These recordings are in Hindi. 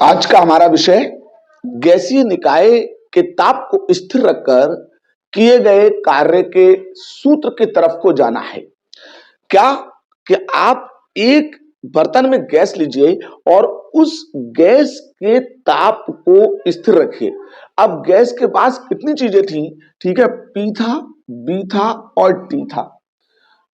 आज का हमारा विषय गैसीय निकाय के ताप को स्थिर रखकर किए गए कार्य के सूत्र की तरफ को जाना है। क्या कि आप एक बर्तन में गैस लीजिए और उस गैस के ताप को स्थिर रखिए। अब गैस के पास कितनी चीजें थी? ठीक है, पी था, बी था और टी था।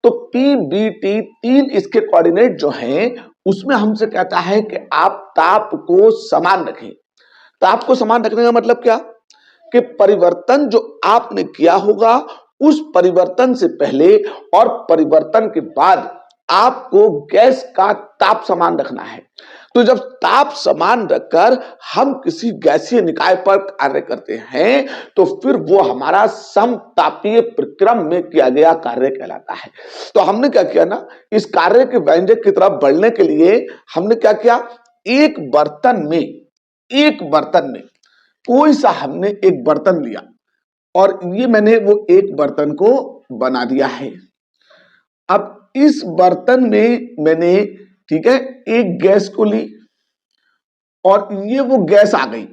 तो पी बी टी तीन इसके कोऑर्डिनेट जो हैं उसमें हमसे कहता है कि आप ताप को समान रखें। ताप को समान रखने का मतलब क्या कि परिवर्तन जो आपने किया होगा उस परिवर्तन से पहले और परिवर्तन के बाद आपको गैस का ताप समान रखना है। तो जब ताप समान रखकर हम किसी गैसीय निकाय पर कार्य करते हैं तो फिर वो हमारा समतापीय प्रक्रम में किया गया कार्य कहलाता है। तो हमने क्या किया ना, इस कार्य के व्यंजक की तरफ बढ़ने के लिए हमने क्या किया, एक बर्तन में कोई सा हमने एक बर्तन लिया और ये मैंने वो एक बर्तन को बना दिया है। अब इस बर्तन में मैंने, ठीक है, एक गैस को ली और ये वो गैस आ गई।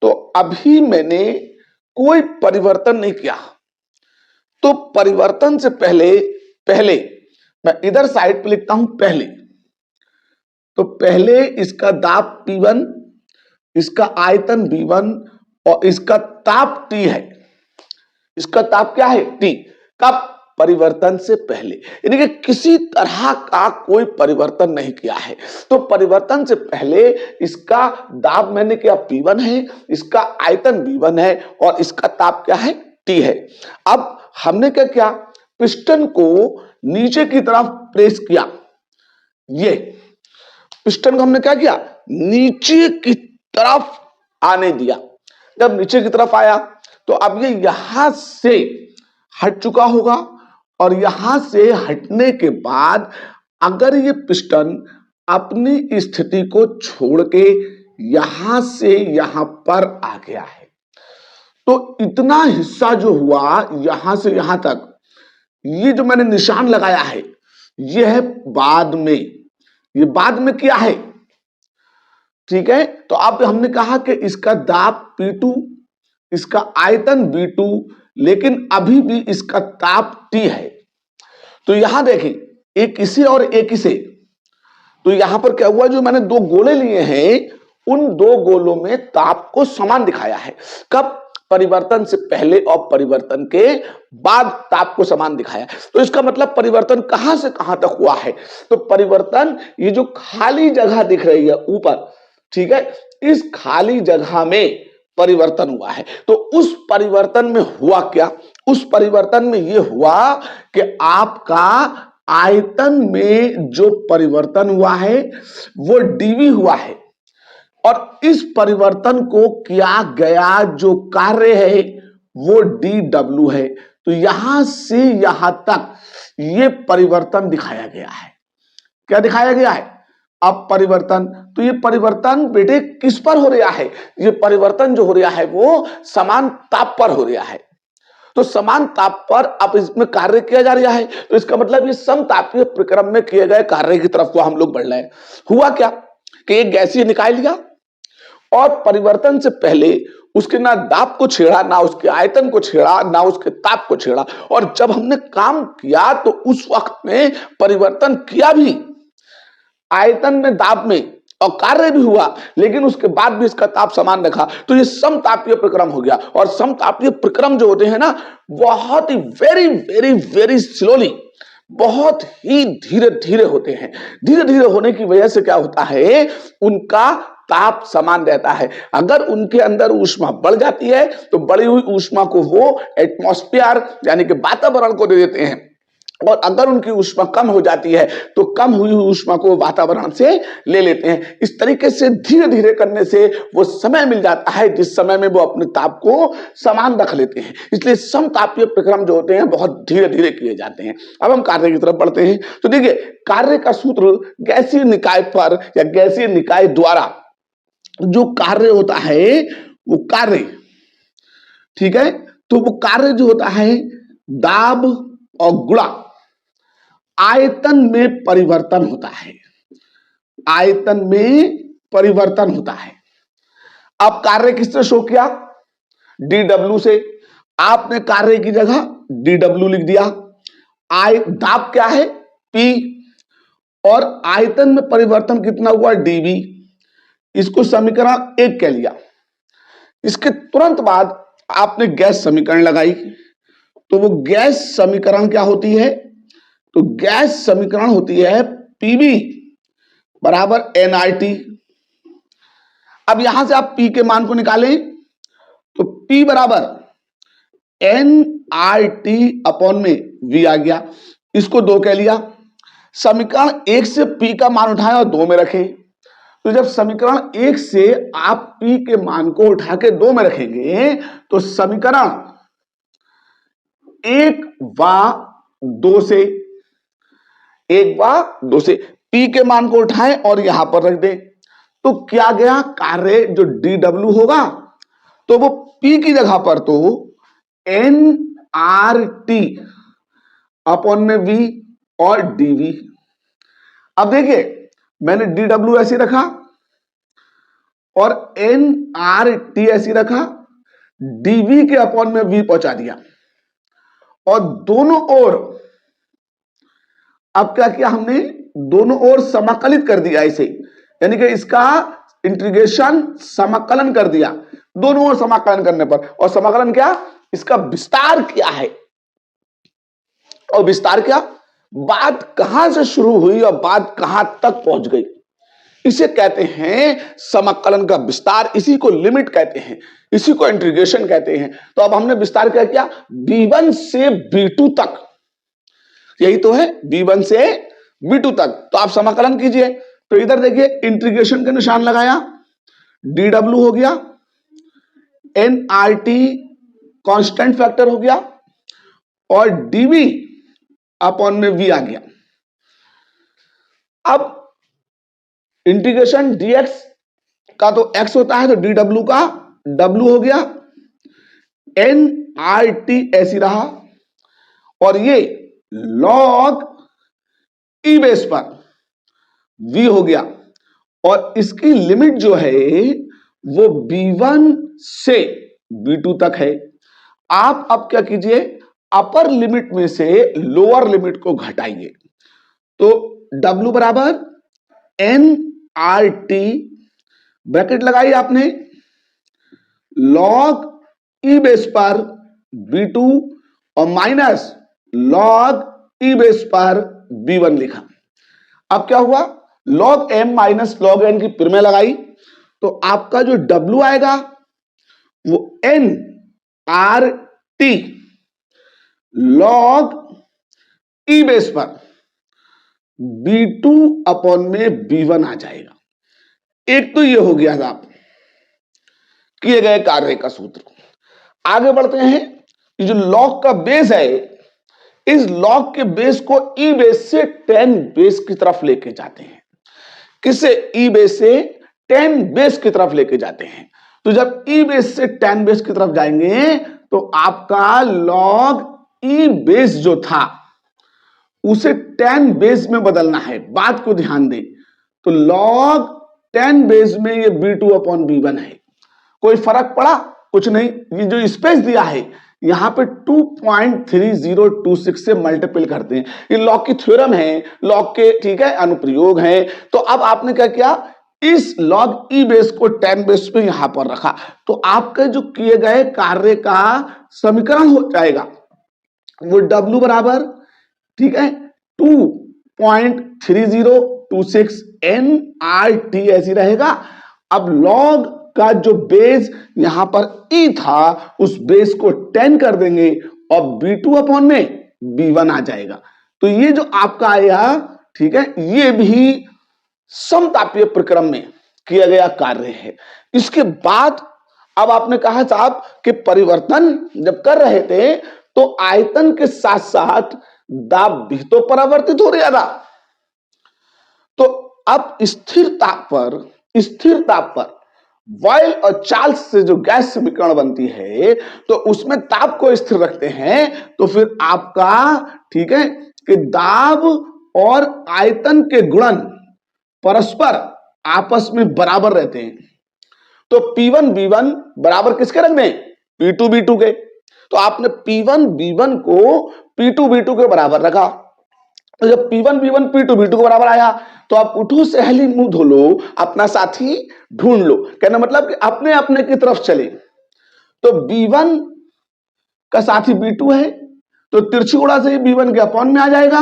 तो अभी मैंने कोई परिवर्तन नहीं किया। तो परिवर्तन से पहले मैं इधर साइड पे लिखता हूं पहले। तो पहले इसका दाब P1, इसका आयतन V1 और इसका ताप T है। इसका ताप क्या है? T। कब? परिवर्तन से पहले, यानी कि किसी तरह का कोई परिवर्तन नहीं किया है। तो परिवर्तन से पहले इसका दाब मैंने क्या P1 है, इसका आयतन V1 है और इसका ताप क्या है? T है। अब हमने क्या किया, पिस्टन को नीचे की तरफ प्रेस किया। ये पिस्टन को हमने क्या किया, नीचे की तरफ आने दिया। जब नीचे की तरफ आया तो अब ये यहां से हट चुका होगा और यहां से हटने के बाद अगर ये पिस्टन अपनी स्थिति को छोड़ के यहां से यहां पर आ गया है तो इतना हिस्सा जो हुआ यहां से यहां तक, ये जो मैंने निशान लगाया है ये है बाद में, ये बाद में किया है। ठीक है, तो अब हमने कहा कि इसका दाब P2, इसका आयतन V2, लेकिन अभी भी इसका ताप T है। तो यहां देखें, एक इसे और एक इसे, तो यहां पर क्या हुआ, जो मैंने दो गोले लिए हैं उन दो गोलों में ताप को समान दिखाया है। कब? परिवर्तन से पहले और परिवर्तन के बाद ताप को समान दिखाया। तो इसका मतलब परिवर्तन कहां से कहां तक हुआ है? तो परिवर्तन, ये जो खाली जगह दिख रही है ऊपर, ठीक है, इस खाली जगह में परिवर्तन हुआ है। तो उस परिवर्तन में हुआ क्या? उस परिवर्तन में यह हुआ कि आपका आयतन में जो परिवर्तन हुआ है वो dV हुआ है और इस परिवर्तन को किया गया जो कार्य है वो dW है। तो यहां से यहां तक ये परिवर्तन दिखाया गया है। क्या दिखाया गया है? अब परिवर्तन, तो ये परिवर्तन बेटे किस पर हो रहा है? ये परिवर्तन जो हो रहा है वो समान ताप पर हो रहा है। तो समान ताप पर अब इसमें कार्य किया जा रहा है, तो इसका मतलब ये समतापीय प्रक्रम में किए गए कार्य की तरफ को हम लोग बढ़ रहे हैं। हुआ क्या कि एक गैसीय निकाय लिया और परिवर्तन से पहले उसके ना दाब को छेड़ा, ना उसके आयतन को छेड़ा, ना उसके ताप को छेड़ा, और जब हमने काम किया तो उस वक्त में परिवर्तन किया भी, आयतन में, दाब में, और कार्य भी हुआ, लेकिन उसके बाद भी इसका ताप समान रखा। तो ये समतापीय प्रक्रम हो गया। और समतापीय प्रक्रम जो होते हैं ना, बहुत ही वेरी वेरी वेरी स्लोली, बहुत ही धीरे धीरे होते हैं। धीरे धीरे होने की वजह से क्या होता है, उनका ताप समान रहता है। अगर उनके अंदर ऊष्मा बढ़ जाती है तो बढ़ी हुई ऊष्मा को वो एटमॉस्फेयर यानी कि वातावरण को दे देते हैं, और अगर उनकी ऊष्मा कम हो जाती है तो कम हुई ऊष्मा को वातावरण से ले लेते हैं। इस तरीके से धीरे धीरे करने से वो समय मिल जाता है जिस समय में वो अपने ताप को समान रख लेते हैं। इसलिए समतापीय प्रक्रम जो होते हैं बहुत धीरे धीरे किए जाते हैं। अब हम कार्य की तरफ बढ़ते हैं। तो देखिए, कार्य का सूत्र गैसीय निकाय पर या गैसीय निकाय द्वारा जो कार्य होता है वो कार्य, ठीक है, तो वो कार्य जो होता है दाब और गुणा आयतन में परिवर्तन होता है। आयतन में परिवर्तन होता है। अब कार्य किससे शो किया? dw से। आपने कार्य की जगह dw लिख दिया। दाब क्या है? P। और आयतन में परिवर्तन कितना हुआ? dv। इसको समीकरण 1 कह लिया। इसके तुरंत बाद आपने गैस समीकरण लगाई, तो वो गैस समीकरण क्या होती है? तो गैस समीकरण होती है Pb बराबर nRT। अब यहां से आप P के मान को निकालें, तो P बराबर nRT अपॉन में V आ गया। इसको 2 कह लिया। समीकरण 1 से P का मान उठाएं और 2 में रखें। तो जब समीकरण 1 से आप P के मान को उठा के 2 में रखेंगे, तो समीकरण 1 व 2 से P के मान को उठाएं और यहां पर रख दें, तो क्या गया? कार्य जो dw होगा, तो वो P की जगह पर तो nRT अपॉन में V और dV। अब देखिए, मैंने dw ऐसे रखा और nRT ऐसे रखा, dV के अपॉन में V पहुंचा दिया, और दोनों ओर अब क्या किया हमने? दोनों ओर समाकलित कर दिया इसे, यानी कि इसका इंटीग्रेशन समाकलन कर दिया। दोनों ओर समाकलन करने पर, और समाकलन क्या? इसका विस्तार किया है। और विस्तार क्या? बात कहां से शुरू हुई और बात कहां तक पहुंच गई, इसे कहते हैं समाकलन का विस्तार। इसी को लिमिट कहते हैं, इसी को इंटीग्रेशन कहते हैं। तो अब हमने विस्तार क्या किया? B1 से B2 तक, यही तो है, B1 से B2 तक। तो आप समाकलन कीजिए, तो इधर देखिए इंटीग्रेशन का निशान लगाया, dw हो गया, nRT कांस्टेंट फैक्टर हो गया, और dv अपॉन में v आ गया। अब इंटीग्रेशन dx का तो x होता है, तो dw का w हो गया, nRT ऐसी रहा, और ये log e बेस पर v हो गया। और इसकी लिमिट जो है वो B1 से B2 तक है। आप अब क्या कीजिए? अपर लिमिट में से लोअर लिमिट को घटाइए, तो W बराबर nRT ब्रैकेट लगाई आपने, log e बेस पर B2 और माइनस log e बेस पर B1 लिखा। अब क्या हुआ? log m minus log n की पिर लगाई, तो आपका जो W आएगा वो nRT log e बेस पर B2 अपॉन में B1 आ जाएगा। एक तो ये हो गया साहब किए गए कार्य का सूत्र। आगे बढ़ते हैं, जो log का बेस है, इस log के बेस को e बेस से tan बेस की तरफ लेके जाते हैं। किससे? e बेस से tan बेस की तरफ लेके जाते हैं। तो जब e बेस से tan बेस की तरफ जाएंगे, तो आपका log e बेस जो था उसे tan बेस में बदलना है। बात को ध्यान दें, तो log tan बेस में ये B2 अपॉन B1 है। कोई फर्क पड़ा? कुछ नहीं। ये जो स्पेस दिया है यहां पे 2.3026 से मल्टीपल करते हैं। ये लॉग की थ्योरम है, लॉग के ठीक है अनुप्रयोग है। तो अब आपने क्या किया? इस log e बेस को tan बेस पे यहां पर रखा, तो आपके जो किए गए कार्य का समीकरण हो जाएगा वो W बराबर ठीक है 2.3026 nRT ऐसी रहेगा। अब log का जो बेस यहां पर e था उस बेस को 10 कर देंगे और B2 अपॉन में B1 आ जाएगा। तो ये जो आपका आया ठीक है, ये भी समतापीय प्रक्रम में किया गया कार्य है। इसके बाद अब आपने कहा साहब कि परिवर्तन जब कर रहे थे तो आयतन के साथ साथ दाब भी तो परिवर्तित हो रहा था। तो अब स्थिर ताप पर वॉयल और चार्ल्स से जो गैस समीकरण बनती है तो उसमें ताप को स्थिर रखते हैं, तो फिर आपका ठीक है कि दाब और आयतन के गुणन परस्पर आपस में बराबर रहते हैं। तो P1 B1 बराबर किसके रख दें? P2 B2 के। तो आपने P1 B1 को P2 B2 के बराबर रखा। तो जब P1 B1 P2 B2 के बराबर आया तो आप उठो सहेली मुंह धो लो, अपना साथी ढूंढ लो। कहना मतलब कि अपने अपने की तरफ चले। तो B1 का साथी B2 है, तो तिरछी गुणा से B1 के अपॉन में आ जाएगा,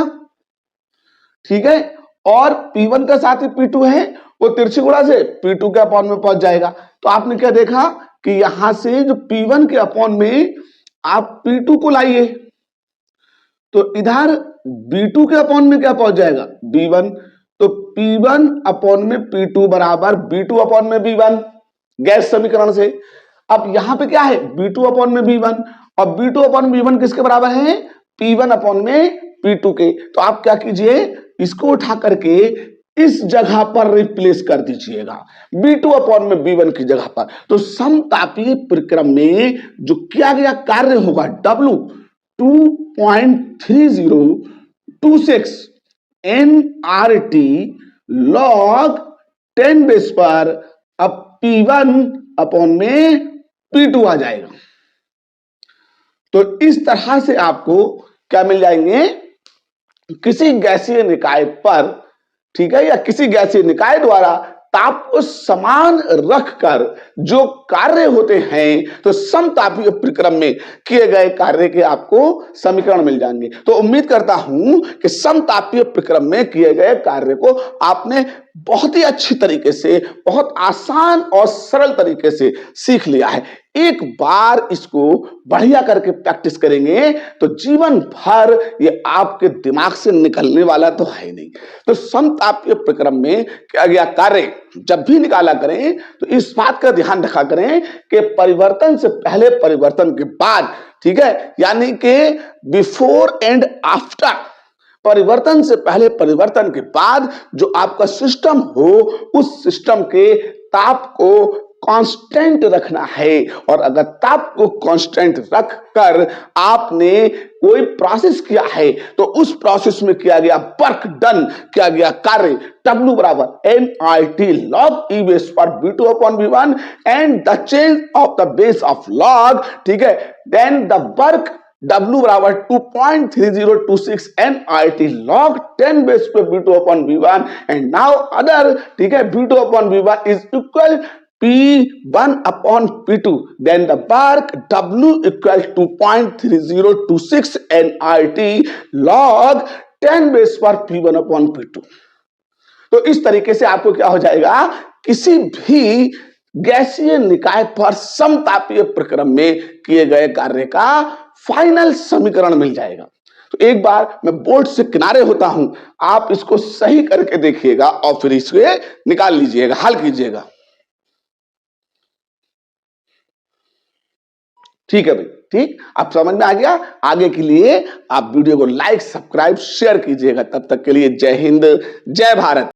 ठीक है। और P1 का साथी P2 है, वो तिरछी गुणा से P2 के अपॉन में पहुंच जाएगा। तो आपने क्या देखा कि यहां से जो P1 के अपॉन में आप P2 को लाइए, तो इधर B2 के अपॉन में क्या पहुंच जाएगा? B1। तो P1 अपॉन में P2 बराबर B2 अपॉन में B1, गैस समीकरण से। अब यहां पे क्या है? B2 अपॉन में B1, और B2 अपॉन B1 किसके बराबर है? P1 अपॉन में P2 के। तो आप क्या कीजिए, इसको उठा करके इस जगह पर रिप्लेस कर दीजिएगा, B2 अपॉन में B1 की जगह पर। तो समतापीय प्रक्रम में जो किया गया कार्य होगा W 2.3026 nRT log 10 बेस पर अब P1 अपॉन में P2 आ जाएगा। तो इस तरह से आपको क्या मिल जाएंगे? किसी गैसीय निकाय पर, ठीक है, या किसी गैसीय निकाय द्वारा ताप को समान रखकर जो कार्य होते हैं, तो समतापीय प्रक्रम में किए गए कार्य के आपको समीकरण मिल जाएंगे। तो उम्मीद करता हूं कि समतापीय प्रक्रम में किए गए कार्य को आपने बहुत ही अच्छी तरीके से, बहुत आसान और सरल तरीके से सीख लिया है। एक बार इसको बढ़िया करके प्रैक्टिस करेंगे तो जीवन भर ये आपके दिमाग से निकलने वाला तो है नहीं। तो समतापीय प्रक्रम में किया गया कार्य जब भी निकाला करें तो इस बात का ध्यान रखा करें कि परिवर्तन से पहले, परिवर्तन के बाद, ठीक है, यानी कि बिफोर एंड आफ्टर, परिवर्तन से पहले, परिवर्तन के बाद जो आपका सिस्टम हो, उस सिस्टम के ताप को कांस्टेंट रखना है। और अगर ताप को कांस्टेंट रखकर आपने कोई प्रोसेस किया है तो उस प्रोसेस में किया गया वर्क डन, किया गया कार्य W बराबर nRT log E बेस पर B2 upon B1 and the change of the base of log, ठीक है, देन द वर्क W बराबर 2.3026 nRT log 10 बेस पे B2 upon B1 and now other, ठीक है, B2 upon B1 is equal P1 upon P2, then the work W equals 2.3026 nRT log 10 base पर P1 upon P2। तो इस तरीके से आपको क्या हो जाएगा, किसी भी गैसीय निकाय पर समतापीय प्रक्रम में किए गए कार्य का फाइनल समीकरण मिल जाएगा। तो एक बार मैं बोर्ड से किनारे होता हूं, आप इसको सही करके देखिएगा और फिर इसे निकाल लीजिएगा, हल कीजिएगा। ठीक है भाई, ठीक, आप समझ में आ गया। आगे के लिए आप वीडियो को लाइक, सब्सक्राइब, शेयर कीजिएगा। तब तक के लिए जय हिंद, जय भारत।